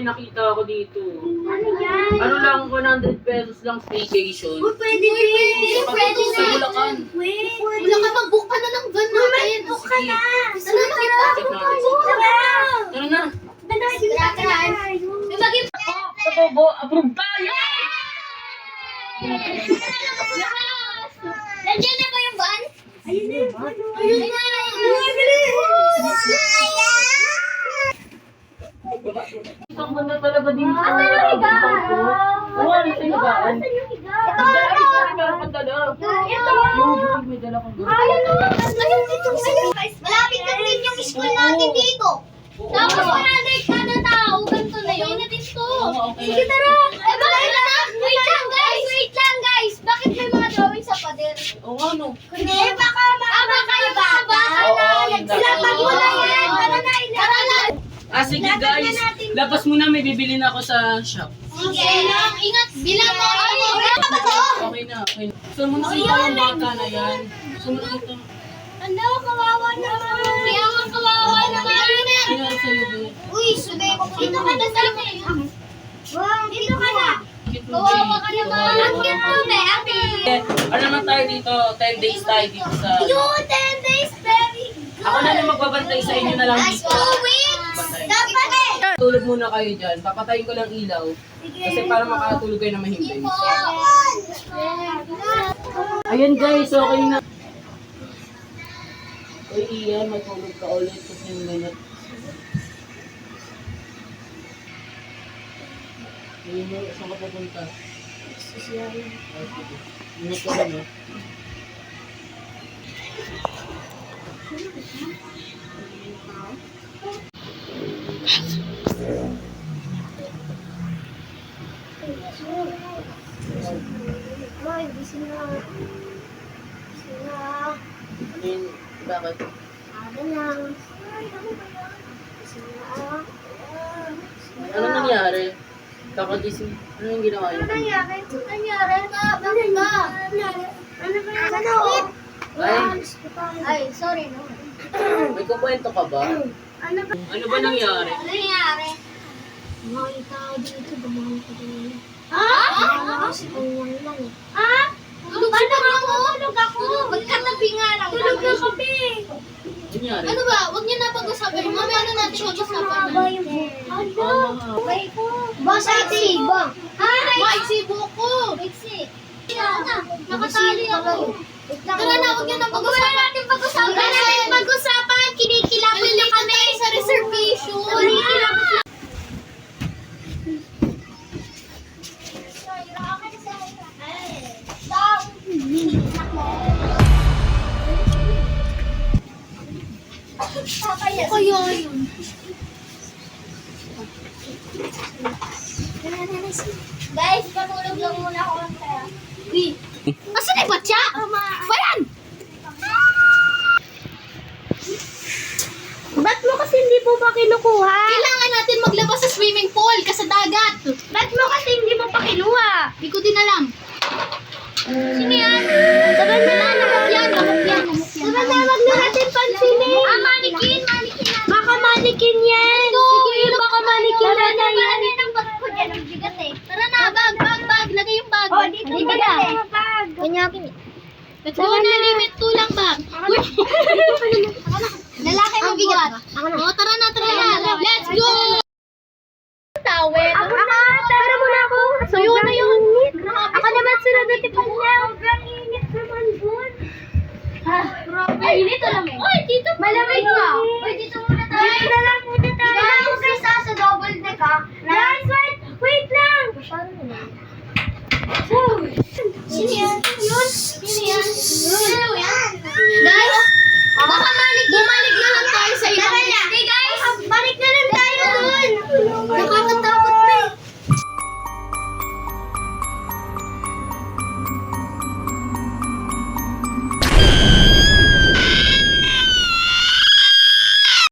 may nakita ako dito. Ano yan? Ano lang, 100 pesos lang staycation. Pwede. Sa Bulacan. Bulacan, mag-book ka na ng van natin. Book ka na. Tara, makita. Check natin. Tara na. May maging... Totobo, approve tayo! Nandiyan na ba yung van? Ayun na yung van. Isang ganda talaga dito. Asan yung higaan? Oo, ano sa higaan? Asan yung higaan? Meron kang dala. Ito. May dala kang dala. Ayun o. Ayun dito. Malapit na rin yung school natin dito. Tapos 100 kada tao. Ganito na yun. Na dito. Okay. Sige, tara. Eh, bakit na? Wait lang, guys. Bakit may mga drawing sa pader? Oo, ano? Hindi, baka kayo baka na. Silapag mo na yan. Tara na. Sige guys, labas muna, may bibili na ako sa shop. Sige. Ingat. Bilang mo. Okay na. So, muna kita yung bata na yan. Sumunod ito. Ano, kawawa naman. Kaya nga kawawa naman. Ano sa'yo, be? Uy, subay ko. Dito ka na sa akin. Dito ka na. Cute mo, Kawawa ka be. naman. Ang cute mo, be. Ate. Ano naman tayo dito? 10 days tayo dito sa... Yun, 10 days. Very good. Ako na lang magbabantay sa inyo na lang Nice. dito. 2 weeks. Dapat eh. Tulog muna kayo dyan. Papatayin ko lang ilaw. Kasi para makatulog kayo na mahimbing. Ayan guys, okay na. Uy, Ian, matulog ka ulit 15 minutes. Ayun mo, saan ka pupunta? Ingat ka lang, eh. Ay, gising na. Ayun, bakit? Aga lang. Gising na. Ano nangyari? Kakagising. Ano yung ginawa niyo? Nangyari? Bakit ba? Ano ba yung sakit? Ay, sorry no. May kukwento ka ba? Ano ba? Ano ba nangyari? Ano nangyari? Mga tao dito, dumaan ko din. Ha? Kasi kanyang lang eh. Ha? Tulog ako. Magkatabi nga lang. Tulog na kami. Nangyari? Ano ba? Huwag niyo na pag-usapan. Mamaya na natin pag-usapan. Ano? Boss, Ixi. Ixi, buko. Ixi. Nakatali ako. Tara na, huwag niyo na pag-usapan. Huwag natin pag-usapan. Kinikilaban na kami sa reservation. Kinikilaban. Kaya yun. Guys, patulog lang muna ako ng kaya. Asan yung batya? Bayan! Ba't mo kasi hindi po pa kinukuha? Kailangan natin maglabas sa swimming pool kasi dagat. Ba't mo kasi hindi mo pa kinuha? Hindi ko din alam. Sino yan? Tara na! Namok yan. Tara na, wag na natin pansinin!